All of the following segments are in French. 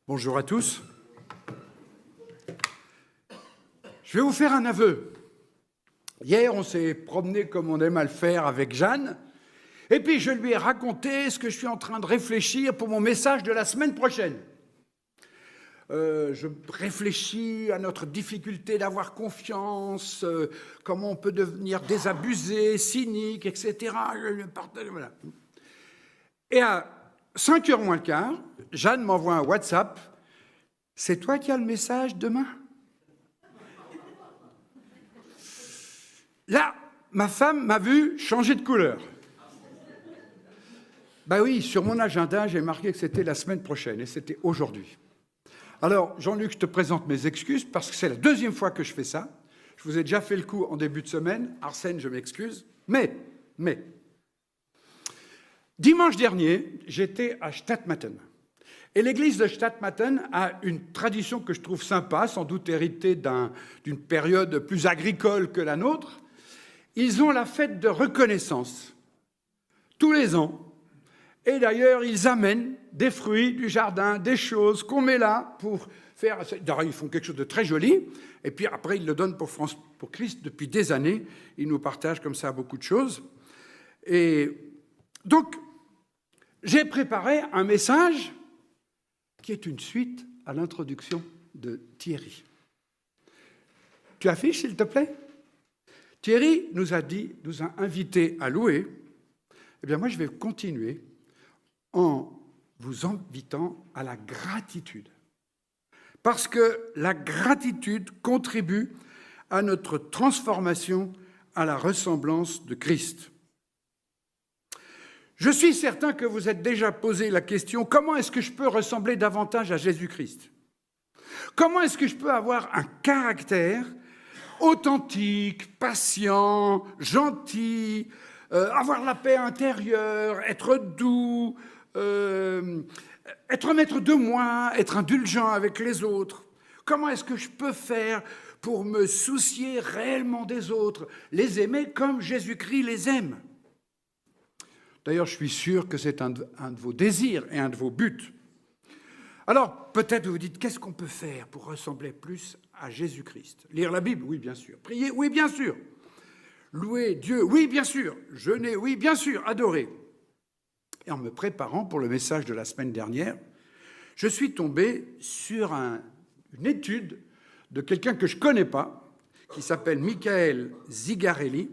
Bonjour à tous. Je vais vous faire un aveu. Hier, on s'est promené comme on aime à le faire avec Jeanne, et puis je lui ai raconté ce que je suis en train de réfléchir pour mon message de la semaine prochaine. Je réfléchis à notre difficulté d'avoir confiance, comment on peut devenir désabusé, cynique, etc. Voilà. Et à 5h moins le quart, Jeanne m'envoie un WhatsApp. « C'est toi qui as le message demain ?» Là, ma femme m'a vu changer de couleur. Ben oui, sur mon agenda, j'ai marqué que c'était la semaine prochaine, et c'était aujourd'hui. Alors, Jean-Luc, je te présente mes excuses, parce que c'est la deuxième fois que je fais ça. Je vous ai déjà fait le coup en début de semaine. Arsène, je m'excuse. Mais, dimanche dernier, j'étais à Stadtmatten. Et l'église de Stadtmatten a une tradition que je trouve sympa, sans doute héritée d'une période plus agricole que la nôtre. Ils ont la fête de reconnaissance, tous les ans. Et d'ailleurs, ils amènent des fruits du jardin, des choses qu'on met là pour faire... D'ailleurs, ils font quelque chose de très joli. Et puis après, ils le donnent pour Christ depuis des années. Ils nous partagent comme ça beaucoup de choses. Et donc, j'ai préparé un message qui est une suite à l'introduction de Thierry. Tu affiches, s'il te plaît ? Thierry nous a invité à louer. Eh bien, moi, je vais continuer en vous invitant à la gratitude. Parce que la gratitude contribue à notre transformation à la ressemblance de Christ. Je suis certain que vous êtes déjà posé la question, comment est-ce que je peux ressembler davantage à Jésus-Christ ? Comment est-ce que je peux avoir un caractère authentique, patient, gentil, avoir la paix intérieure, être doux, être maître de moi, être indulgent avec les autres? Comment est-ce que je peux faire pour me soucier réellement des autres, les aimer comme Jésus-Christ les aime? D'ailleurs, je suis sûr que c'est un de vos désirs et un de vos buts. Alors, peut-être vous vous dites, qu'est-ce qu'on peut faire pour ressembler plus à Jésus-Christ? Lire la Bible? Oui, bien sûr. Prier? Oui, bien sûr. Louer Dieu? Oui, bien sûr. Jeûner? Oui, bien sûr. Adorer. Et en me préparant pour le message de la semaine dernière, je suis tombé sur une étude de quelqu'un que je ne connais pas, qui s'appelle Michael Zigarelli,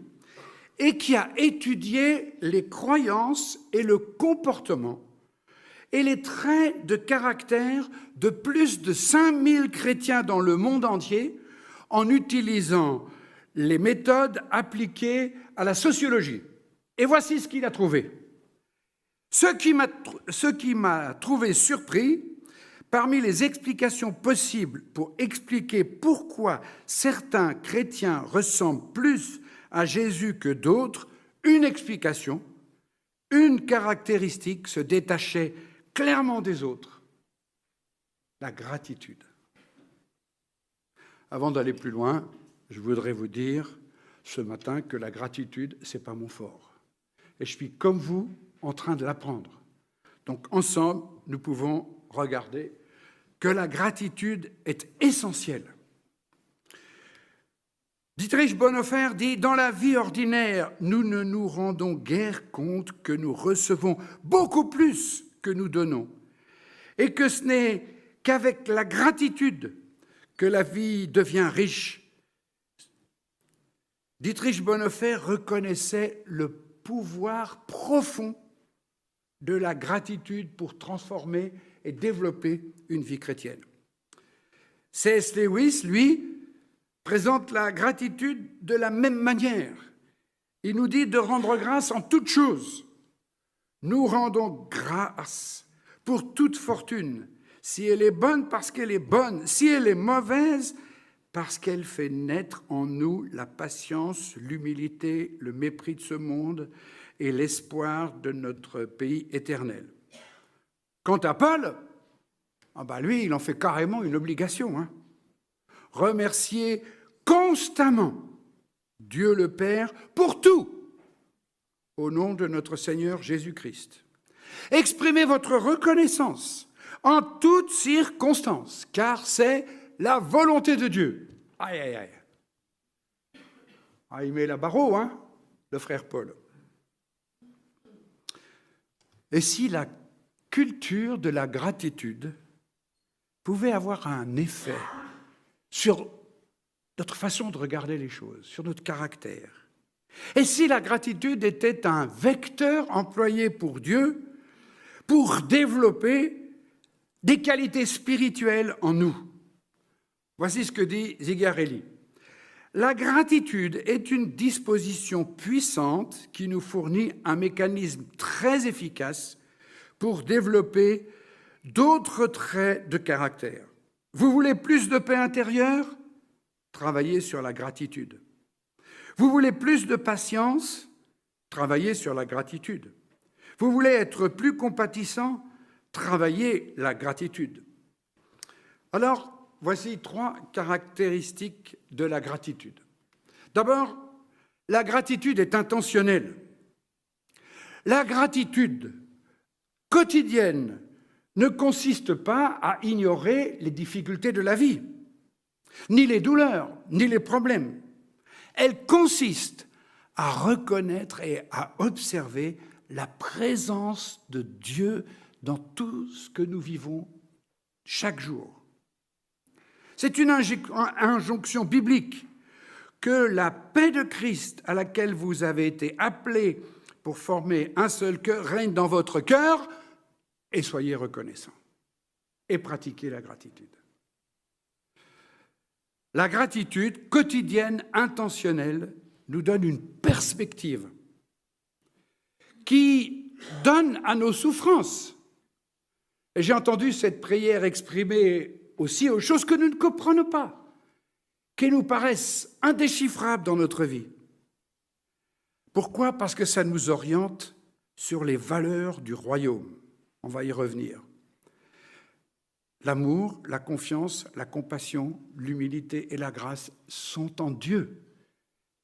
et qui a étudié les croyances et le comportement et les traits de caractère de plus de 5000 chrétiens dans le monde entier en utilisant les méthodes appliquées à la sociologie. Et voici ce qu'il a trouvé. Ce qui m'a trouvé surpris, parmi les explications possibles pour expliquer pourquoi certains chrétiens ressemblent plus à Jésus que d'autres, une explication, une caractéristique se détachait clairement des autres, la gratitude. Avant d'aller plus loin, je voudrais vous dire ce matin que la gratitude, ce n'est pas mon fort. Et je suis comme vous en train de l'apprendre. Donc ensemble, nous pouvons regarder que la gratitude est essentielle. Dietrich Bonhoeffer dit « Dans la vie ordinaire, nous ne nous rendons guère compte que nous recevons beaucoup plus que nous donnons, et que ce n'est qu'avec la gratitude que la vie devient riche. » Dietrich Bonhoeffer reconnaissait le pouvoir profond de la gratitude pour transformer et développer une vie chrétienne. C.S. Lewis, lui, présente la gratitude de la même manière. Il nous dit de rendre grâce en toutes choses. Nous rendons grâce pour toute fortune, si elle est bonne parce qu'elle est bonne, si elle est mauvaise parce qu'elle fait naître en nous la patience, l'humilité, le mépris de ce monde et l'espoir de notre pays éternel. Quant à Paul, lui, il en fait carrément une obligation. Remercier constamment Dieu le Père pour tout, au nom de notre Seigneur Jésus-Christ. Exprimez votre reconnaissance en toutes circonstances, car c'est la volonté de Dieu. Aïe, aïe, aïe. Ah, il met la barreau, hein, le frère Paul. Et si la culture de la gratitude pouvait avoir un effet sur notre façon de regarder les choses, sur notre caractère, et si la gratitude était un vecteur employé pour Dieu pour développer des qualités spirituelles en nous. Voici ce que dit Zigarelli. La gratitude est une disposition puissante qui nous fournit un mécanisme très efficace pour développer d'autres traits de caractère. Vous voulez plus de paix intérieure? Travaillez sur la gratitude. Vous voulez plus de patience? Travaillez sur la gratitude. Vous voulez être plus compatissant? Travaillez la gratitude. Alors, voici 3 caractéristiques de la gratitude. D'abord, la gratitude est intentionnelle. La gratitude quotidienne ne consiste pas à ignorer les difficultés de la vie, ni les douleurs, ni les problèmes. Elle consiste à reconnaître et à observer la présence de Dieu dans tout ce que nous vivons chaque jour. C'est une injonction biblique que la paix de Christ à laquelle vous avez été appelés pour former un seul cœur règne dans votre cœur et soyez reconnaissants et pratiquez la gratitude. La gratitude quotidienne, intentionnelle, nous donne une perspective qui donne à nos souffrances. Et j'ai entendu cette prière exprimée aussi aux choses que nous ne comprenons pas, qui nous paraissent indéchiffrables dans notre vie. Pourquoi? Parce que ça nous oriente sur les valeurs du royaume. On va y revenir. L'amour, la confiance, la compassion, l'humilité et la grâce sont en Dieu.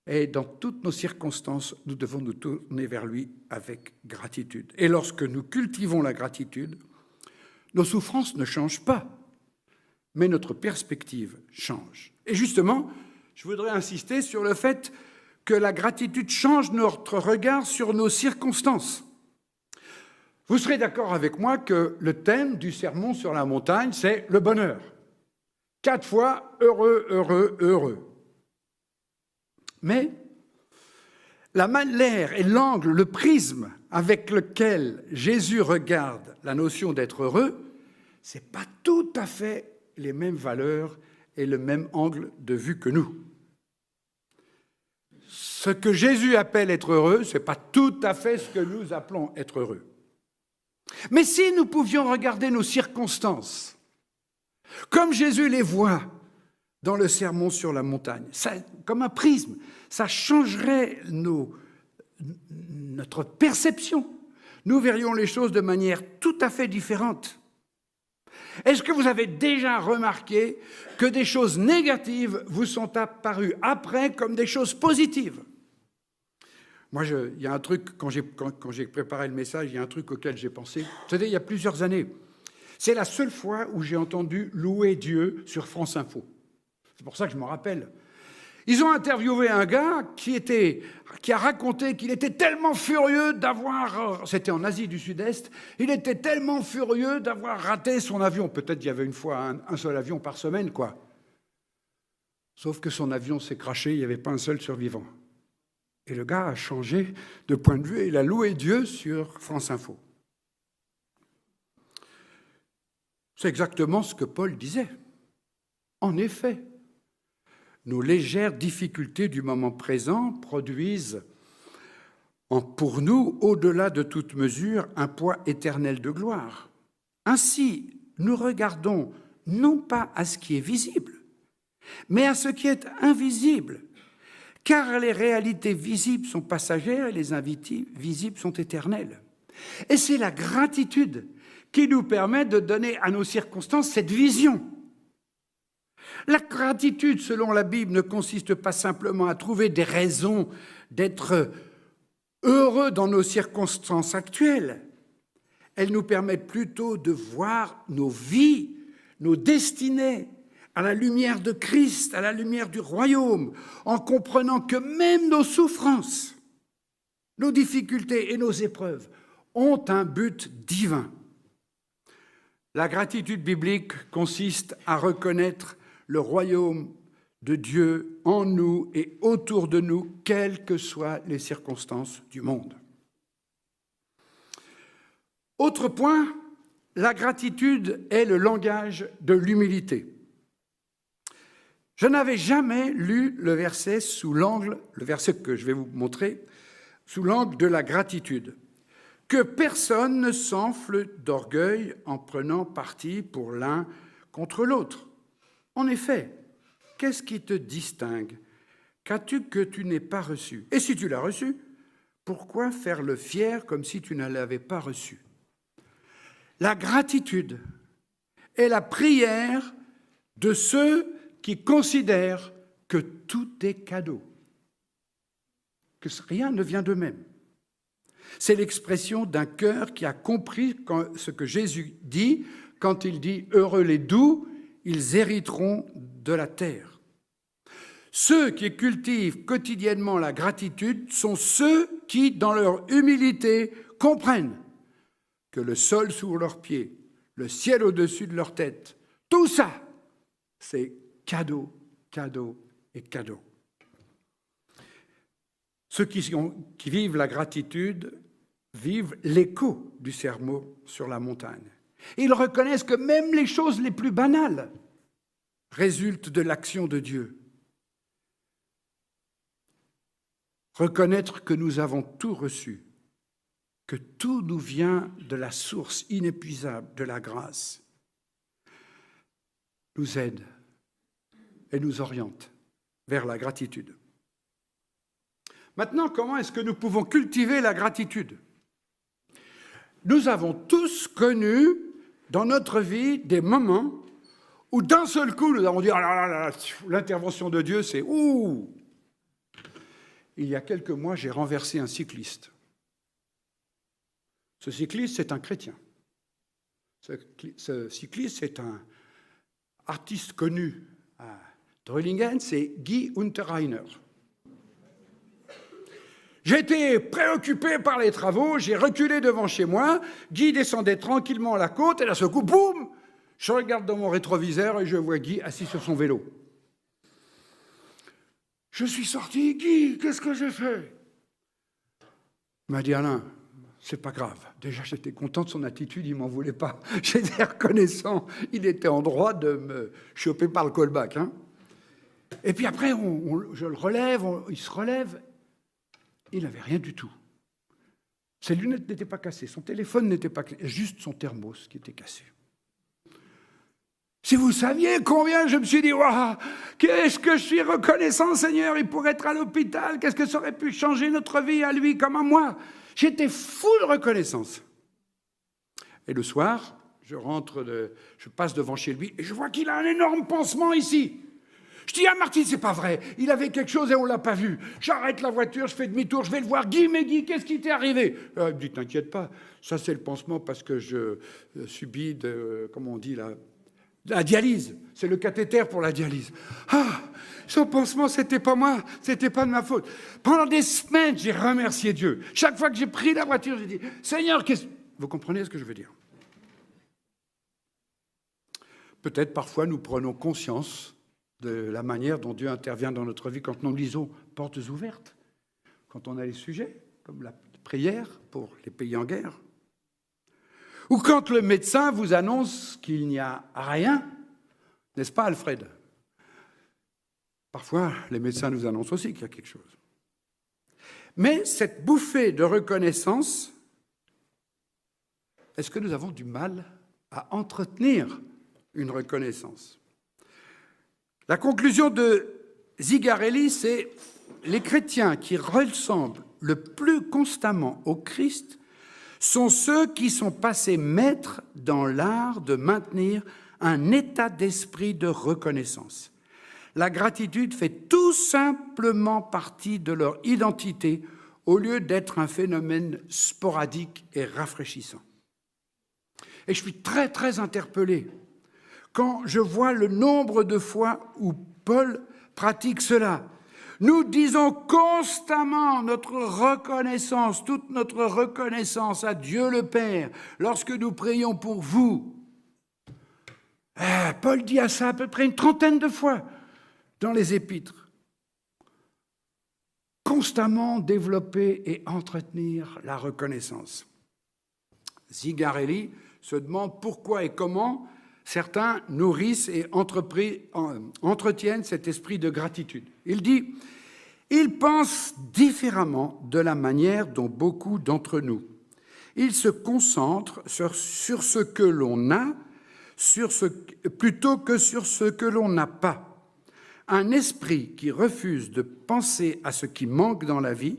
Et dans toutes nos circonstances, nous devons nous tourner vers lui avec gratitude. Et lorsque nous cultivons la gratitude, nos souffrances ne changent pas, mais notre perspective change. Et justement, je voudrais insister sur le fait que la gratitude change notre regard sur nos circonstances. Vous serez d'accord avec moi que le thème du sermon sur la montagne, c'est le bonheur. 4 fois heureux, heureux, heureux. Mais la manière et l'angle, le prisme avec lequel Jésus regarde la notion d'être heureux, ce n'est pas tout à fait les mêmes valeurs et le même angle de vue que nous. Ce que Jésus appelle être heureux, ce n'est pas tout à fait ce que nous appelons être heureux. Mais si nous pouvions regarder nos circonstances, comme Jésus les voit dans le sermon sur la montagne, ça, comme un prisme, ça changerait notre perception. Nous verrions les choses de manière tout à fait différente. Est-ce que vous avez déjà remarqué que des choses négatives vous sont apparues après comme des choses positives? Moi, il y a un truc, quand j'ai préparé le message, il y a un truc auquel j'ai pensé. Vous savez, il y a plusieurs années, c'est la seule fois où j'ai entendu louer Dieu sur France Info. C'est pour ça que je m'en rappelle. Ils ont interviewé un gars qui a raconté qu'il était tellement furieux d'avoir... C'était en Asie du Sud-Est. Il était tellement furieux d'avoir raté son avion. Peut-être qu'il y avait une fois un seul avion par semaine, quoi. Sauf que son avion s'est crashé, il n'y avait pas un seul survivant. Et le gars a changé de point de vue et il a loué Dieu sur France Info. C'est exactement ce que Paul disait. En effet, nos légères difficultés du moment présent produisent pour nous, au-delà de toute mesure, un poids éternel de gloire. Ainsi, nous regardons non pas à ce qui est visible, mais à ce qui est invisible, car les réalités visibles sont passagères et les invisibles sont éternelles. Et c'est la gratitude qui nous permet de donner à nos circonstances cette vision. La gratitude, selon la Bible, ne consiste pas simplement à trouver des raisons d'être heureux dans nos circonstances actuelles. Elles nous permettent plutôt de voir nos vies, nos destinées, à la lumière de Christ, à la lumière du royaume, en comprenant que même nos souffrances, nos difficultés et nos épreuves ont un but divin. La gratitude biblique consiste à reconnaître le royaume de Dieu en nous et autour de nous, quelles que soient les circonstances du monde. Autre point, la gratitude est le langage de l'humilité. Je n'avais jamais lu le verset que je vais vous montrer, sous l'angle de la gratitude. Que personne ne s'enfle d'orgueil en prenant parti pour l'un contre l'autre. En effet, qu'est-ce qui te distingue? Qu'as-tu que tu n'aies pas reçu? Et si tu l'as reçu, pourquoi faire le fier comme si tu ne l'avais pas reçu? La gratitude est la prière de ceux qui considèrent que tout est cadeau, que rien ne vient d'eux-mêmes. C'est l'expression d'un cœur qui a compris ce que Jésus dit quand il dit « Heureux les doux, ils hériteront de la terre ». Ceux qui cultivent quotidiennement la gratitude sont ceux qui, dans leur humilité, comprennent que le sol sous leurs pieds, le ciel au-dessus de leur tête, tout ça, c'est cadeau, cadeau et cadeau. Ceux qui vivent la gratitude vivent l'écho du sermon sur la montagne. Ils reconnaissent que même les choses les plus banales résultent de l'action de Dieu. Reconnaître que nous avons tout reçu, que tout nous vient de la source inépuisable de la grâce, nous aide et nous oriente vers la gratitude. Maintenant, comment est-ce que nous pouvons cultiver la gratitude? Nous avons tous connu dans notre vie des moments où d'un seul coup nous avons dit « Ah là là là, l'intervention de Dieu, c'est ouh !» Il y a quelques mois, j'ai renversé un cycliste. Ce cycliste, c'est un chrétien. Ce cycliste, c'est un artiste connu à Dröllingen, c'est Guy Unterreiner. J'étais préoccupé par les travaux, j'ai reculé devant chez moi, Guy descendait tranquillement la côte, et d'un seul coup, boum, je regarde dans mon rétroviseur et je vois Guy assis sur son vélo. Je suis sorti, Guy, qu'est-ce que j'ai fait? Il m'a dit, Alain, c'est pas grave. Déjà, j'étais content de son attitude, il m'en voulait pas. J'étais reconnaissant, il était en droit de me choper par le callback. Hein. Et puis après, je le relève, il se relève. Il n'avait rien du tout. Ses lunettes n'étaient pas cassées, son téléphone n'était pas cassé, juste son thermos qui était cassé. Si vous saviez combien je me suis dit, waouh, qu'est-ce que je suis reconnaissant, Seigneur, il pourrait être à l'hôpital, qu'est-ce que ça aurait pu changer notre vie à lui comme à moi? J'étais fou de reconnaissance. Et le soir, je passe devant chez lui et je vois qu'il a un énorme pansement ici. Je dis à Martine, c'est pas vrai, il avait quelque chose et on l'a pas vu. J'arrête la voiture, je fais demi-tour, je vais le voir. Guy, mais Guy, qu'est-ce qui t'est arrivé? Il me dit, t'inquiète pas, ça c'est le pansement parce que je subis comment on dit la dialyse. C'est le cathéter pour la dialyse. Ah, son pansement, c'était pas moi, c'était pas de ma faute. Pendant des semaines, j'ai remercié Dieu. Chaque fois que j'ai pris la voiture, j'ai dit, Seigneur, vous comprenez ce que je veux dire? Peut-être parfois nous prenons conscience de la manière dont Dieu intervient dans notre vie quand nous lisons Portes ouvertes, quand on a les sujets, comme la prière pour les pays en guerre, ou quand le médecin vous annonce qu'il n'y a rien, n'est-ce pas, Alfred? Parfois, les médecins nous annoncent aussi qu'il y a quelque chose. Mais cette bouffée de reconnaissance, est-ce que nous avons du mal à entretenir une reconnaissance? La conclusion de Zigarelli, c'est « Les chrétiens qui ressemblent le plus constamment au Christ sont ceux qui sont passés maîtres dans l'art de maintenir un état d'esprit de reconnaissance. La gratitude fait tout simplement partie de leur identité au lieu d'être un phénomène sporadique et rafraîchissant. » Et je suis très, très interpellé quand je vois le nombre de fois où Paul pratique cela. Nous disons constamment notre reconnaissance, toute notre reconnaissance à Dieu le Père lorsque nous prions pour vous. Paul dit ça à peu près une trentaine de fois dans les épîtres. Constamment développer et entretenir la reconnaissance. Zigarelli se demande pourquoi et comment certains nourrissent et entretiennent cet esprit de gratitude. Il dit « Ils pensent différemment de la manière dont beaucoup d'entre nous. Ils se concentrent sur ce que l'on a plutôt que sur ce que l'on n'a pas. Un esprit qui refuse de penser à ce qui manque dans la vie,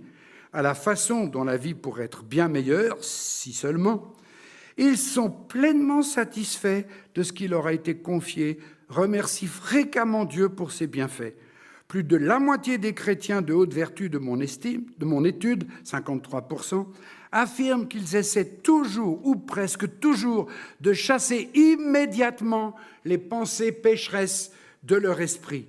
à la façon dont la vie pourrait être bien meilleure, si seulement. Ils sont pleinement satisfaits de ce qui leur a été confié, remercient fréquemment Dieu pour ses bienfaits. Plus de la moitié des chrétiens de haute vertu de mon étude, 53%, affirment qu'ils essaient toujours ou presque toujours de chasser immédiatement les pensées pécheresses de leur esprit.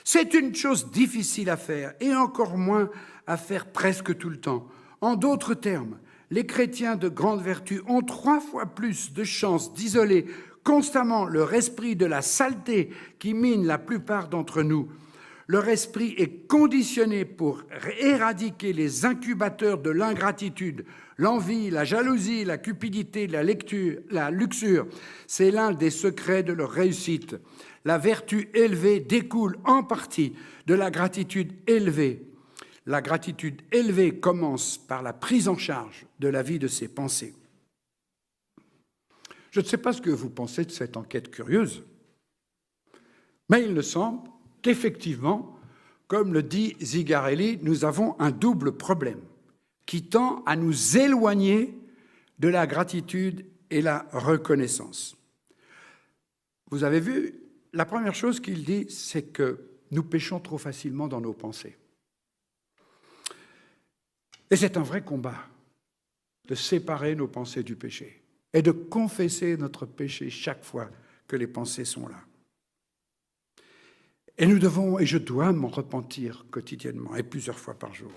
C'est une chose difficile à faire et encore moins à faire presque tout le temps. En d'autres termes, les chrétiens de grande vertu ont 3 fois plus de chances d'isoler constamment leur esprit de la saleté qui mine la plupart d'entre nous. Leur esprit est conditionné pour éradiquer les incubateurs de l'ingratitude, l'envie, la jalousie, la cupidité, la luxure. C'est l'un des secrets de leur réussite. La vertu élevée découle en partie de la gratitude élevée. La gratitude élevée commence par la prise en charge de la vie de ses pensées. Je ne sais pas ce que vous pensez de cette enquête curieuse, mais il me semble qu'effectivement, comme le dit Zigarelli, nous avons un double problème qui tend à nous éloigner de la gratitude et la reconnaissance. Vous avez vu, la première chose qu'il dit, c'est que nous péchons trop facilement dans nos pensées. Et c'est un vrai combat de séparer nos pensées du péché et de confesser notre péché chaque fois que les pensées sont là. Et nous devons, et je dois m'en repentir quotidiennement et plusieurs fois par jour.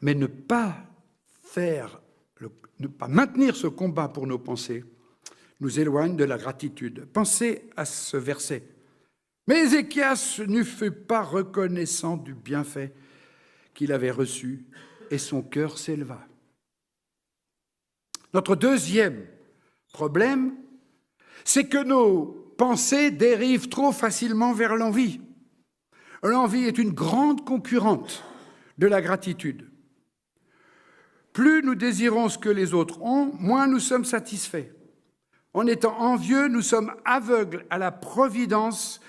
Mais ne pas maintenir ce combat pour nos pensées nous éloigne de la gratitude. Pensez à ce verset. Mais Ézéchias ne fut pas reconnaissant du bienfait qu'il avait reçu et son cœur s'éleva. Notre deuxième problème, c'est que nos pensées dérivent trop facilement vers l'envie. L'envie est une grande concurrente de la gratitude. Plus nous désirons ce que les autres ont, moins nous sommes satisfaits. En étant envieux, nous sommes aveugles à la providence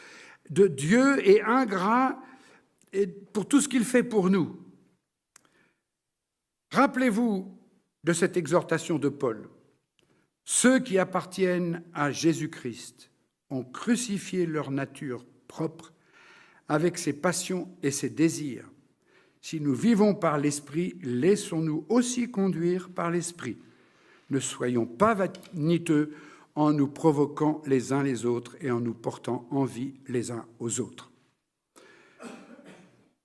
de Dieu et ingrats pour tout ce qu'il fait pour nous. Rappelez-vous de cette exhortation de Paul. Ceux qui appartiennent à Jésus-Christ ont crucifié leur nature propre avec ses passions et ses désirs. Si nous vivons par l'Esprit, laissons-nous aussi conduire par l'Esprit. Ne soyons pas vaniteux en nous provoquant les uns les autres et en nous portant envie les uns aux autres.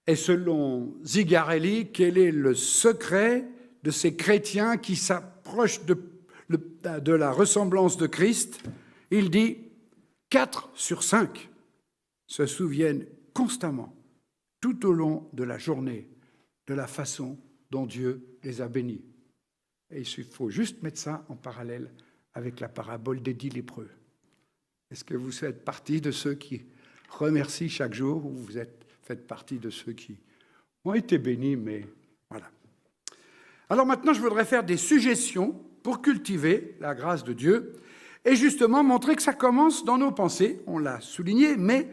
Et selon Zigarelli, quel est le secret de ces chrétiens qui s'approchent de la ressemblance de Christ? Il dit 4 sur 5 se souviennent constamment, tout au long de la journée, de la façon dont Dieu les a bénis. Et il faut juste mettre ça en parallèle avec la parabole des 10 lépreux. Est-ce que vous faites partie de ceux qui remercient chaque jour ou vous faites partie de ceux qui ont été bénis, mais voilà. Alors maintenant, je voudrais faire des suggestions pour cultiver la grâce de Dieu et justement montrer que ça commence dans nos pensées. On l'a souligné, mais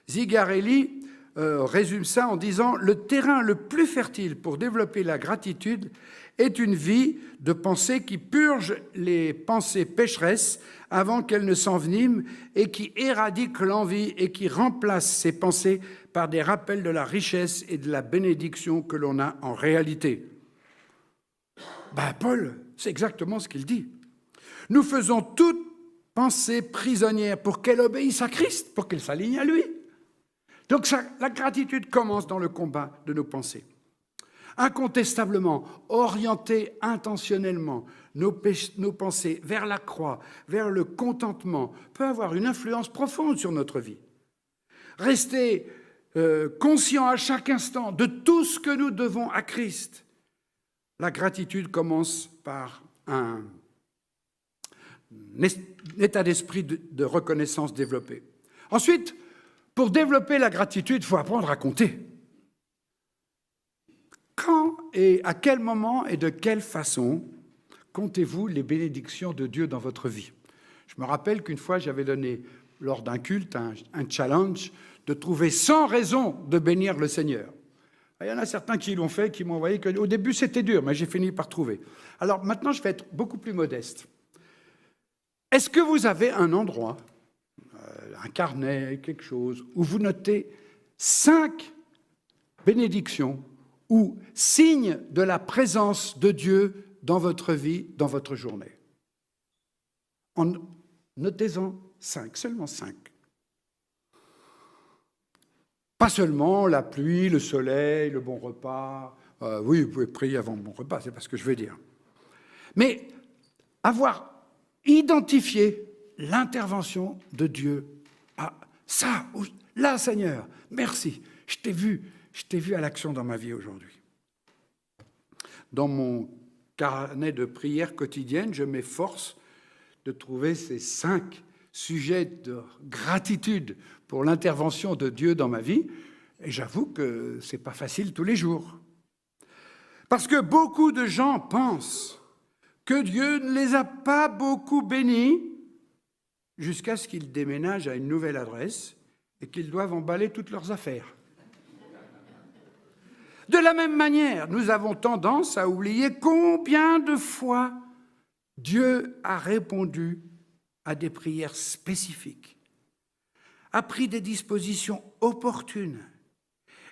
Zigarelli résume ça en disant « Le terrain le plus fertile pour développer la gratitude est une vie de pensée qui purge les pensées pécheresses avant qu'elles ne s'enveniment et qui éradique l'envie et qui remplace ces pensées par des rappels de la richesse et de la bénédiction que l'on a en réalité. » Paul, c'est exactement ce qu'il dit. Nous faisons toute pensée prisonnière pour qu'elle obéisse à Christ, pour qu'elle s'aligne à lui. Donc la gratitude commence dans le combat de nos pensées. Incontestablement, orienter intentionnellement nos pensées vers la croix, vers le contentement, peut avoir une influence profonde sur notre vie. Rester conscient à chaque instant de tout ce que nous devons à Christ. La gratitude commence par un état d'esprit de reconnaissance développé. Ensuite, pour développer la gratitude, il faut apprendre à compter. Quand et à quel moment et de quelle façon comptez-vous les bénédictions de Dieu dans votre vie? Je me rappelle qu'une fois, j'avais donné, lors d'un culte, un challenge de trouver 100 raisons de bénir le Seigneur. Il y en a certains qui l'ont fait, qui m'ont envoyé qu'au début, c'était dur, mais j'ai fini par trouver. Alors maintenant, je vais être beaucoup plus modeste. Est-ce que vous avez un endroit, un carnet, quelque chose, où vous notez 5 bénédictions ou signes de la présence de Dieu dans votre vie, dans votre journée? Notez-en 5, seulement 5. Pas seulement la pluie, le soleil, le bon repas. Oui, vous pouvez prier avant le bon repas, c'est pas ce que je veux dire. Mais avoir identifié l'intervention de Dieu. Ah, ça, là, Seigneur, merci, je t'ai vu à l'action dans ma vie aujourd'hui. Dans mon carnet de prière quotidienne, je m'efforce de trouver ces 5 sujets de gratitude pour l'intervention de Dieu dans ma vie, et j'avoue que ce n'est pas facile tous les jours. Parce que beaucoup de gens pensent que Dieu ne les a pas beaucoup bénis jusqu'à ce qu'ils déménagent à une nouvelle adresse et qu'ils doivent emballer toutes leurs affaires. De la même manière, nous avons tendance à oublier combien de fois Dieu a répondu à des prières spécifiques, a pris des dispositions opportunes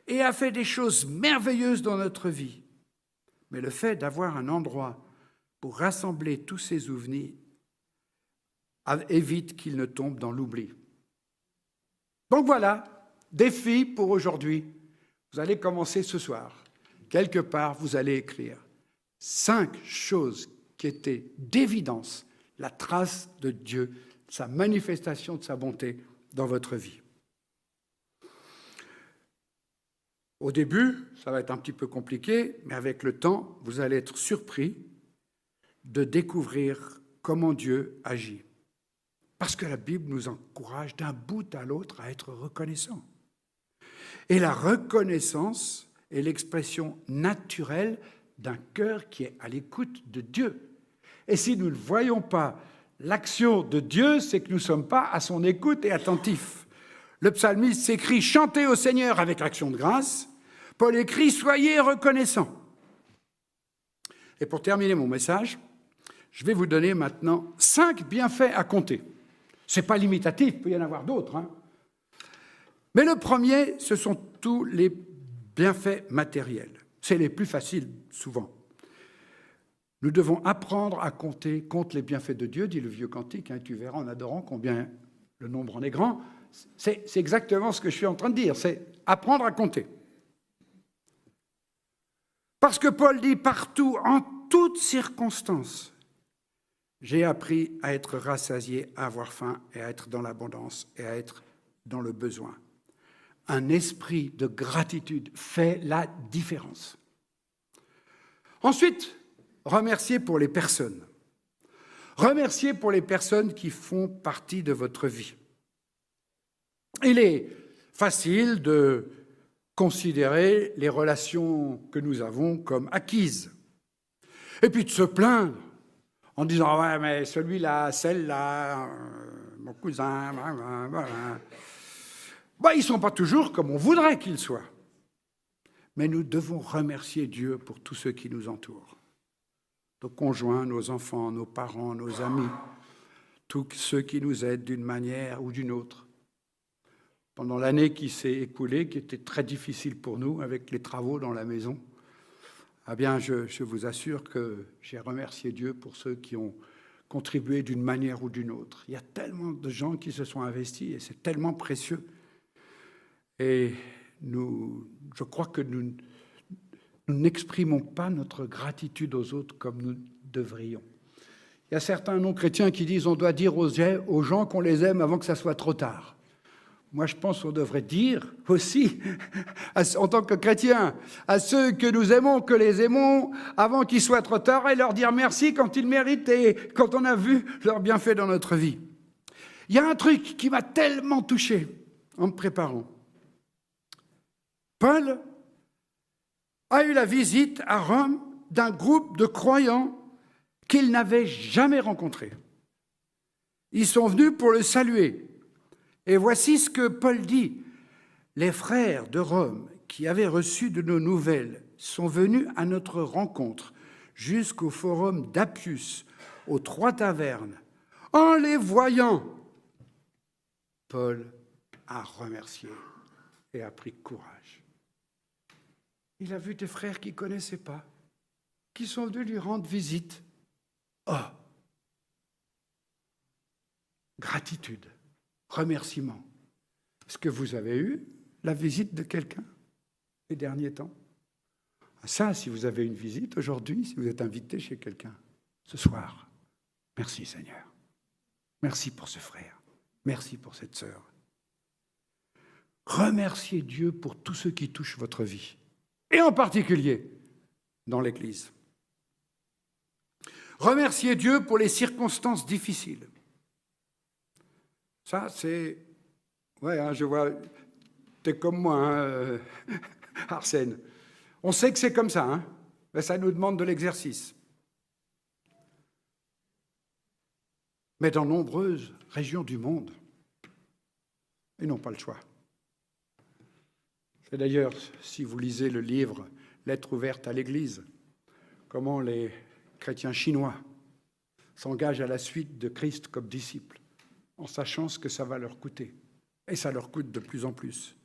et a fait des choses merveilleuses dans notre vie. Mais le fait d'avoir un endroit pour rassembler tous ces souvenirs évite qu'ils ne tombent dans l'oubli. Donc voilà, défi pour aujourd'hui. Vous allez commencer ce soir. Quelque part, vous allez écrire 5 choses qui étaient d'évidence la trace de Dieu, sa manifestation de sa bonté dans votre vie. Au début, ça va être un petit peu compliqué, mais avec le temps, vous allez être surpris de découvrir comment Dieu agit. Parce que la Bible nous encourage d'un bout à l'autre à être reconnaissants. Et la reconnaissance est l'expression naturelle d'un cœur qui est à l'écoute de Dieu. Et si nous ne voyons pas l'action de Dieu, c'est que nous ne sommes pas à son écoute et attentifs. Le psalmiste s'écrit « Chantez au Seigneur avec action de grâce ». Paul écrit « Soyez reconnaissants ». Et pour terminer mon message, je vais vous donner maintenant 5 bienfaits à compter. Ce n'est pas limitatif, il peut y en avoir d'autres. Mais le premier, ce sont tous les bienfaits matériels. C'est les plus faciles, souvent. Nous devons apprendre à compter, compte les bienfaits de Dieu, dit le vieux cantique, tu verras en adorant combien le nombre en est grand. C'est exactement ce que je suis en train de dire, c'est apprendre à compter. Parce que Paul dit partout, en toutes circonstances, j'ai appris à être rassasié, à avoir faim et à être dans l'abondance et à être dans le besoin. Un esprit de gratitude fait la différence. Ensuite, remercier pour les personnes. Remercier pour les personnes qui font partie de votre vie. Il est facile de considérer les relations que nous avons comme acquises. Et puis de se plaindre en disant « ouais, mais celui-là, celle-là, mon cousin, voilà. » Ils ne sont pas toujours comme on voudrait qu'ils soient. Mais nous devons remercier Dieu pour tous ceux qui nous entourent. Nos conjoints, nos enfants, nos parents, nos amis, tous ceux qui nous aident d'une manière ou d'une autre. Pendant l'année qui s'est écoulée, qui était très difficile pour nous avec les travaux dans la maison, eh bien, je vous assure que j'ai remercié Dieu pour ceux qui ont contribué d'une manière ou d'une autre. Il y a tellement de gens qui se sont investis et c'est tellement précieux. Et je crois que nous n'exprimons pas notre gratitude aux autres comme nous devrions. Il y a certains non-chrétiens qui disent on doit dire aux gens qu'on les aime avant que ça soit trop tard. Moi, je pense qu'on devrait dire aussi, en tant que chrétiens, à ceux que nous aimons, que les aimons avant qu'il soit trop tard et leur dire merci quand ils méritent et quand on a vu leurs bienfaits dans notre vie. Il y a un truc qui m'a tellement touché en me préparant. Paul a eu la visite à Rome d'un groupe de croyants qu'il n'avait jamais rencontrés. Ils sont venus pour le saluer. Et voici ce que Paul dit. Les frères de Rome qui avaient reçu de nos nouvelles sont venus à notre rencontre jusqu'au forum d'Appius, aux 3 tavernes. En les voyant, Paul a remercié et a pris courage. Il a vu des frères qu'il ne connaissait pas, qui sont venus lui rendre visite. Oh! Gratitude. Remerciement. Est-ce que vous avez eu la visite de quelqu'un les derniers temps? Ça, si vous avez une visite aujourd'hui, si vous êtes invité chez quelqu'un ce soir, merci Seigneur. Merci pour ce frère. Merci pour cette sœur. Remerciez Dieu pour tous ceux qui touchent votre vie, et en particulier dans l'Église. Remerciez Dieu pour les circonstances difficiles. Ça, c'est... Ouais, hein, je vois, t'es comme moi, hein, Arsène. On sait que c'est comme ça, hein, mais ça nous demande de l'exercice. Mais dans nombreuses régions du monde, ils n'ont pas le choix. C'est d'ailleurs, si vous lisez le livre « Lettre ouverte à l'Église », comment les chrétiens chinois s'engagent à la suite de Christ comme disciples, en sachant ce que ça va leur coûter. Et ça leur coûte de plus en plus.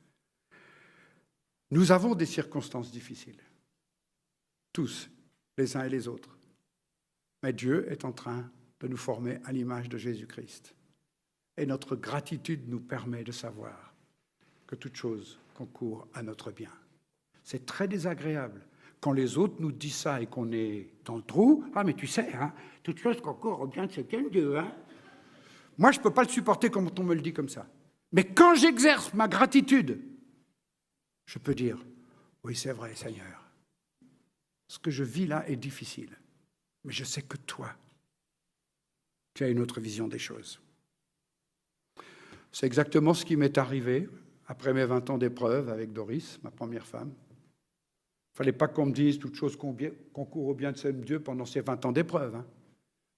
Nous avons des circonstances difficiles, tous, les uns et les autres. Mais Dieu est en train de nous former à l'image de Jésus-Christ. Et notre gratitude nous permet de savoir que toute chose concourt à notre bien. C'est très désagréable quand les autres nous disent ça et qu'on est dans le trou. Ah, mais tu sais, hein, toute chose concourt au bien de ce qu'elle Dieu, hein. Moi, je ne peux pas le supporter quand on me le dit comme ça. Mais quand j'exerce ma gratitude, je peux dire, oui, c'est vrai, Seigneur. Ce que je vis là est difficile. Mais je sais que toi, tu as une autre vision des choses. C'est exactement ce qui m'est arrivé après mes 20 ans d'épreuve avec Doris, ma première femme. Il ne fallait pas qu'on me dise toute chose concourt au bien de ce Dieu pendant ces 20 ans d'épreuve. Hein.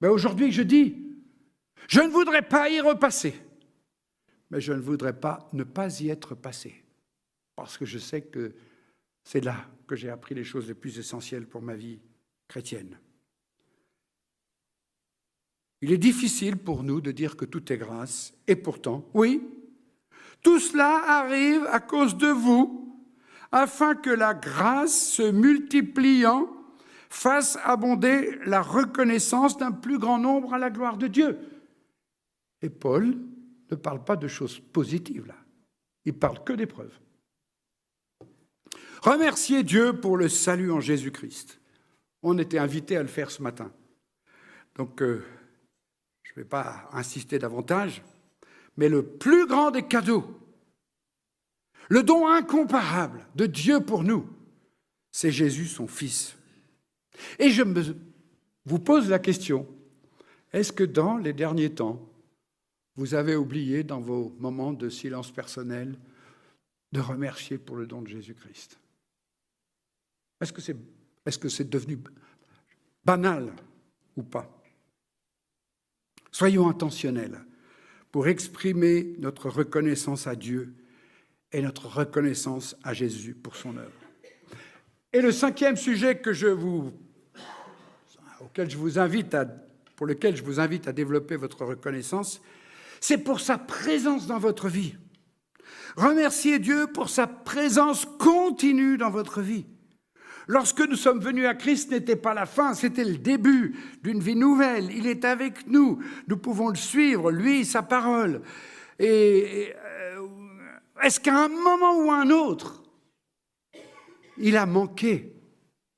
Mais aujourd'hui, je dis, je ne voudrais pas y repasser, mais je ne voudrais pas ne pas y être passé, parce que je sais que c'est là que j'ai appris les choses les plus essentielles pour ma vie chrétienne. Il est difficile pour nous de dire que tout est grâce, et pourtant, oui, tout cela arrive à cause de vous, afin que la grâce se multipliant fasse abonder la reconnaissance d'un plus grand nombre à la gloire de Dieu. Et Paul ne parle pas de choses positives, là. Il parle que d'épreuves. Remerciez Dieu pour le salut en Jésus-Christ. On était invités à le faire ce matin. Donc, je ne vais pas insister davantage, mais le plus grand des cadeaux, le don incomparable de Dieu pour nous, c'est Jésus, son Fils. Et je vous pose la question, est-ce que dans les derniers temps, vous avez oublié dans vos moments de silence personnel de remercier pour le don de Jésus-Christ? Est-ce que c'est devenu banal ou pas? Soyons intentionnels pour exprimer notre reconnaissance à Dieu et notre reconnaissance à Jésus pour son œuvre. Et le 5e sujet pour lequel je vous invite à développer votre reconnaissance, c'est pour sa présence dans votre vie. Remerciez Dieu pour sa présence continue dans votre vie. Lorsque nous sommes venus à Christ, ce n'était pas la fin, c'était le début d'une vie nouvelle. Il est avec nous, nous pouvons le suivre, lui, sa parole. Est-ce qu'à un moment ou à un autre, il a manqué?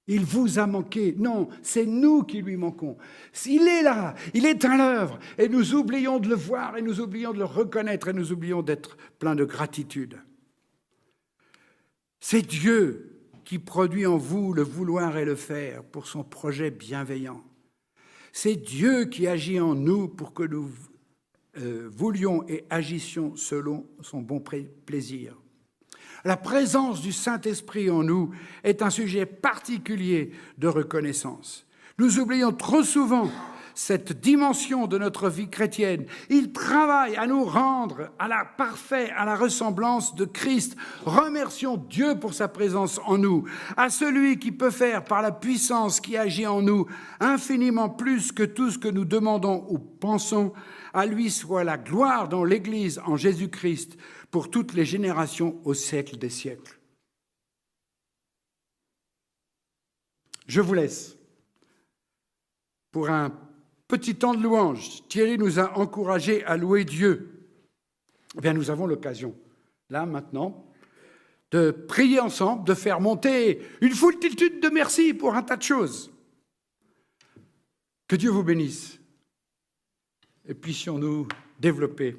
Il vous a manqué? Non, c'est nous qui lui manquons. Il est là, il est à l'œuvre, et nous oublions de le voir, et nous oublions de le reconnaître, et nous oublions d'être pleins de gratitude. C'est Dieu qui produit en vous le vouloir et le faire pour son projet bienveillant. C'est Dieu qui agit en nous pour que nous voulions et agissions selon son bon plaisir. La présence du Saint-Esprit en nous est un sujet particulier de reconnaissance. Nous oublions trop souvent cette dimension de notre vie chrétienne. Il travaille à nous rendre à la ressemblance de Christ. Remercions Dieu pour sa présence en nous, à celui qui peut faire par la puissance qui agit en nous infiniment plus que tout ce que nous demandons ou pensons. À lui soit la gloire dans l'Église en Jésus-Christ pour toutes les générations au siècle des siècles. Je vous laisse pour un petit temps de louange. Thierry nous a encouragés à louer Dieu. Eh bien, nous avons l'occasion, là, maintenant, de prier ensemble, de faire monter une foultitude de merci pour un tas de choses. Que Dieu vous bénisse et puissions-nous développer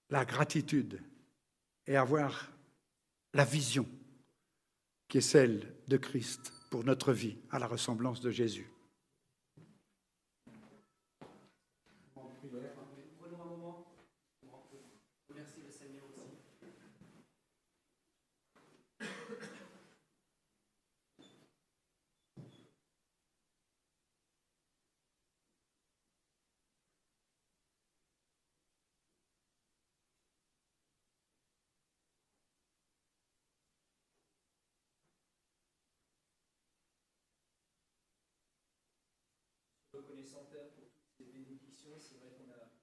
la gratitude et avoir la vision qui est celle de Christ pour notre vie, à la ressemblance de Jésus. Prenons un moment pour remercier le Seigneur aussi. Reconnaissant Père pour toutes ces bénédictions, c'est vrai qu'on a